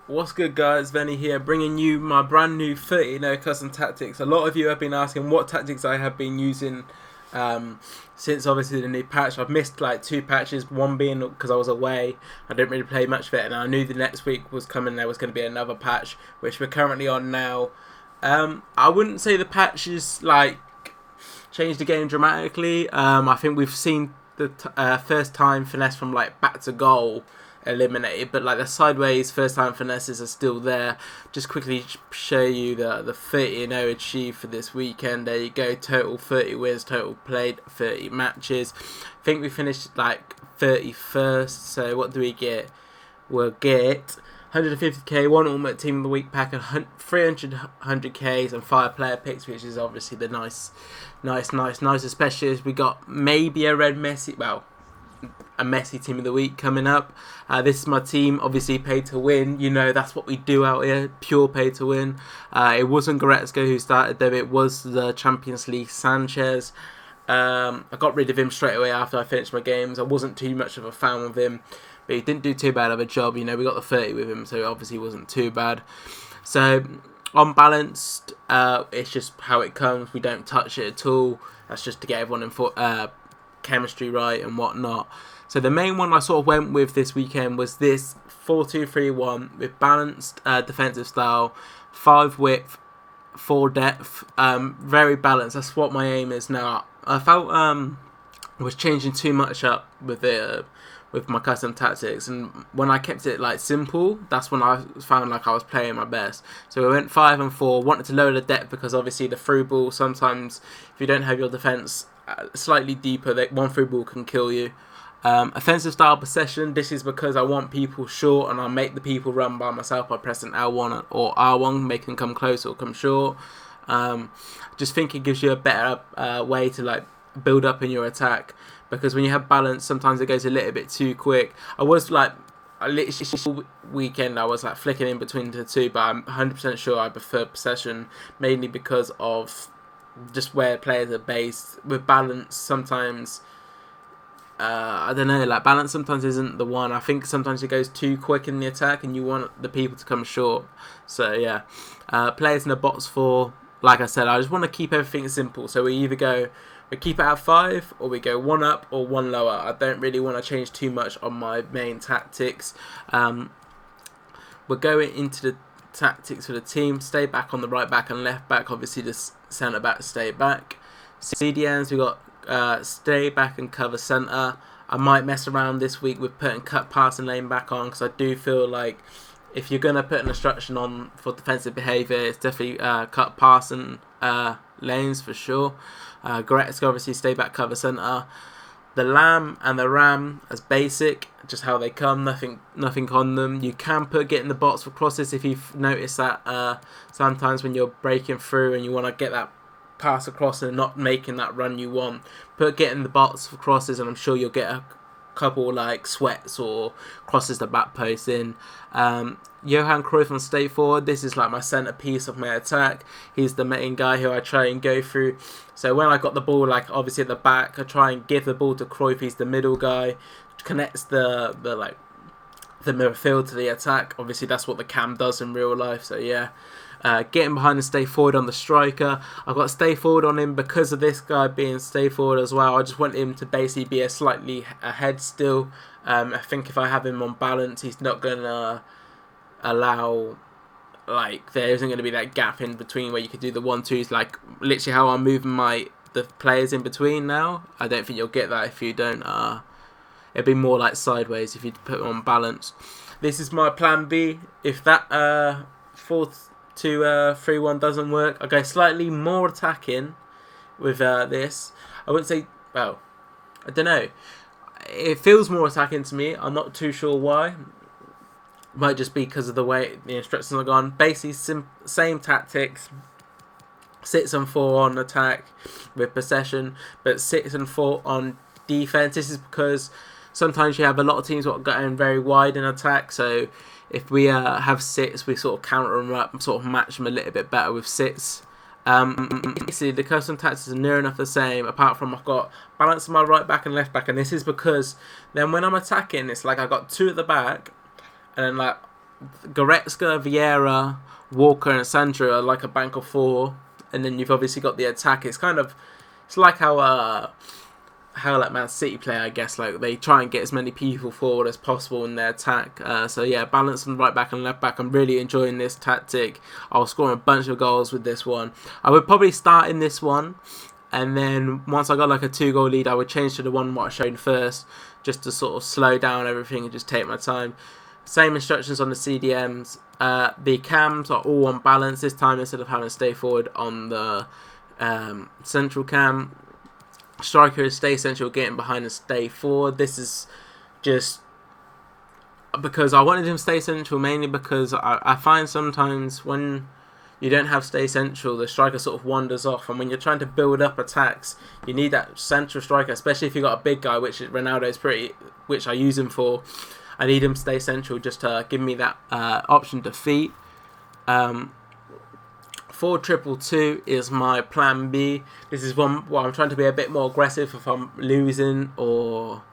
What's good, guys? Venny here, bringing you my brand new 30 no custom tactics. A lot of you have been asking what tactics I have been using since obviously the new patch. I've missed like two patches, one being because I was away. I didn't really play much of it, and I knew the next week was coming. There was going to be another patch, which we're currently on now. I wouldn't say the patch is like changed the game dramatically. I think we've seen the first time finesse from like back to goal eliminated, but like the sideways first time finesses are still there. Just quickly show you the 30-0 achieved for this weekend. There you go, total 30 wins, total played 30 matches. I think we finished like 31st, so what do we get? We'll get 150k, one Ultimate Team of the Week pack, and 300Ks and 5 player picks, which is obviously the nice, especially as we got maybe a red Messi, a Messi Team of the Week coming up. This is my team, obviously pay to win. You know, that's what we do out here, pure pay to win. It wasn't Goretzka who started though, it was the Champions League Sanchez. I got rid of him straight away after I finished my games. I wasn't too much of a fan of him, but he didn't do too bad of a job. You know, we got the 30 with him, so it obviously wasn't too bad. So, unbalanced, it's just how it comes. We don't touch it at all. That's just to get everyone in chemistry right and whatnot. So the main one I sort of went with this weekend was this 4-2-3-1 with balanced defensive style, 5 width, 4 depth, very balanced. That's what my aim is now. I felt I was changing too much up with my custom tactics, and when I kept it like simple, that's when I found like I was playing my best. So we went 5 and 4, wanted to lower the depth because obviously the through ball, sometimes if you don't have your defense slightly deeper, that one through ball can kill you. Offensive style possession, this is because I want people short and I'll make the people run by myself by pressing L1 or R1, make them come close or come short. Just think it gives you a better way to like build up in your attack, because when you have balance, sometimes it goes a little bit too quick. I literally all weekend I was like flicking in between the two, but I'm 100% sure I prefer possession, mainly because of just where players are based. With balance, sometimes I don't know, like balance sometimes isn't the one. I think sometimes it goes too quick in the attack and you want the people to come short. So yeah, players in the box 4, like I said, I just want to keep everything simple. So we keep it at 5, or we go 1 up or 1 lower. I don't really want to change too much on my main tactics. We're going into the tactics for the team. Stay back on the right back and left back. Obviously the centre back stay back. CDNs, we got stay back and cover centre. I might mess around this week with putting cut, pass and lane back on, because I do feel like if you're going to put an instruction on for defensive behaviour, it's definitely cut, pass and lanes for sure. Goretzka obviously stay back, cover centre. The Lamb and the Ram as basic, just how they come, nothing on them. You can put get in the box for crosses if you've noticed that sometimes when you're breaking through and you want to get that pass across and not making that run you want, get in the box for crosses, and I'm sure you'll get a couple like sweats or crosses the back post in. Johan Cruyff on stay forward. This is like my centerpiece of my attack. He's the main guy who I try and go through. So when I got the ball, like obviously at the back, I try and give the ball to Cruyff. He's the middle guy, connects the midfield to the attack. Obviously that's what the cam does in real life. So yeah. Getting behind and stay forward on the striker. I've got stay forward on him because of this guy being stay forward as well. I just want him to basically be slightly ahead still. I think if I have him on balance, he's not going to allow, like, there isn't going to be that gap in between where you could do the 1-2s, like literally how I'm moving the players in between now. I don't think you'll get that if you don't. It'd be more like sideways if you put him on balance. This is my plan B. If that 4-2-3-1 doesn't work, I go slightly more attacking with this. I wouldn't say, well, I don't know. It feels more attacking to me. I'm not too sure why. Might just be because of the way the instructions are gone. Basically, same tactics. 6 and 4 on attack with possession, but 6 and 4 on defense. This is because sometimes you have a lot of teams that are going very wide in attack. So if we have 6, we sort of counter them up and sort of match them a little bit better with 6. Basically, the custom tactics are near enough the same, apart from I've got balance on my right back and left back, and this is because then when I'm attacking, it's like I've got 2 at the back, and then like Goretzka, Vieira, Walker, and Sandro are like a bank of four, and then you've obviously got the attack. It's like how like Man City play, I guess. Like they try and get as many people forward as possible in their attack. So yeah, balance on right back and left back. I'm really enjoying this tactic. I'll score a bunch of goals with this one. I would probably start in this one, and then once I got like a 2-goal lead, I would change to the one what I showed first, just to sort of slow down everything and just take my time. Same instructions on the CDMs. The cams are all on balance this time instead of having to stay forward on the central cam. Strikers stay central, getting behind and stay forward. This is just because I wanted him to stay central, mainly because I find sometimes when you don't have stay central, the striker sort of wanders off, and when you're trying to build up attacks, you need that central striker, especially if you've got a big guy, which Ronaldo's which I use him for. I need him to stay central just to give me that option to feet. 4-2-2 is my plan B. This is one where I'm trying to be a bit more aggressive if I'm losing, or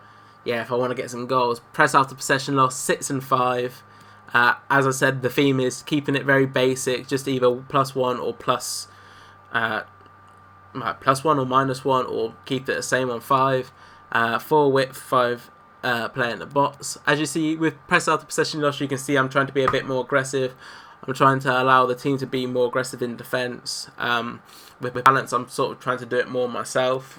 if I want to get some goals. Press after possession loss, 6 and 5. As I said, the theme is keeping it very basic, just either +1 or +1 or -1, or keep it the same on 5. 4 width, 5 play in the box. As you see with press after possession loss, you can see I'm trying to be a bit more aggressive. I'm trying to allow the team to be more aggressive in defence. With balance, I'm sort of trying to do it more myself.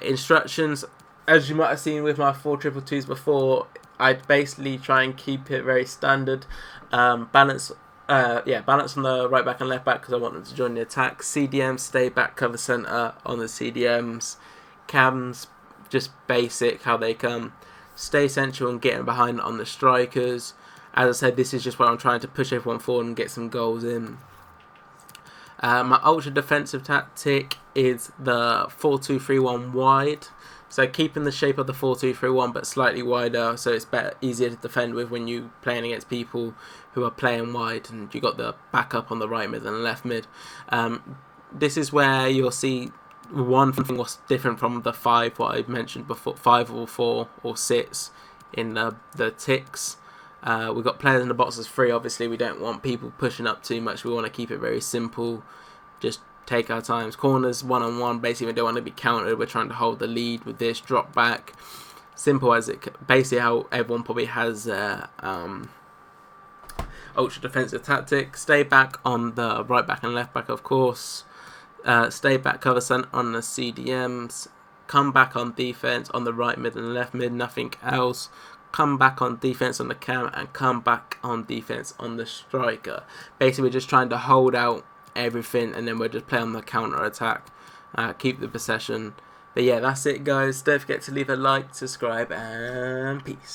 Instructions, as you might have seen with my 4-2-2s before, I'd basically try and keep it very standard. Balance on the right back and left back because I want them to join the attack. CDMs, stay back, cover centre on the CDMs. Cams, just basic, how they come. Stay central and getting behind on the strikers. As I said, this is just where I'm trying to push everyone forward and get some goals in. My ultra defensive tactic is the 4-2-3-1 wide. So keeping the shape of the 4-2-3-1 but slightly wider, so it's easier to defend with when you're playing against people who are playing wide, and you got the backup on the right mid and left mid. This is where you'll see one thing was different from the 5 what I mentioned before, 5 or 4 or 6 in the ticks. We've got players in the boxes 3. Obviously, we don't want people pushing up too much. We want to keep it very simple. Just take our times. Corners 1-on-1. Basically, we don't want to be countered. We're trying to hold the lead with this drop back. Simple as it. Basically, how everyone probably has ultra defensive tactic. Stay back on the right back and left back, of course. Stay back, cover centre on the CDMs. Come back on defense on the right mid and left mid. Nothing else. Come back on defense on the cam, and come back on defense on the striker. Basically, we're just trying to hold out everything, and then we're just playing on the counter attack, keep the possession. But yeah, that's it, guys. Don't forget to leave a like, subscribe, and peace.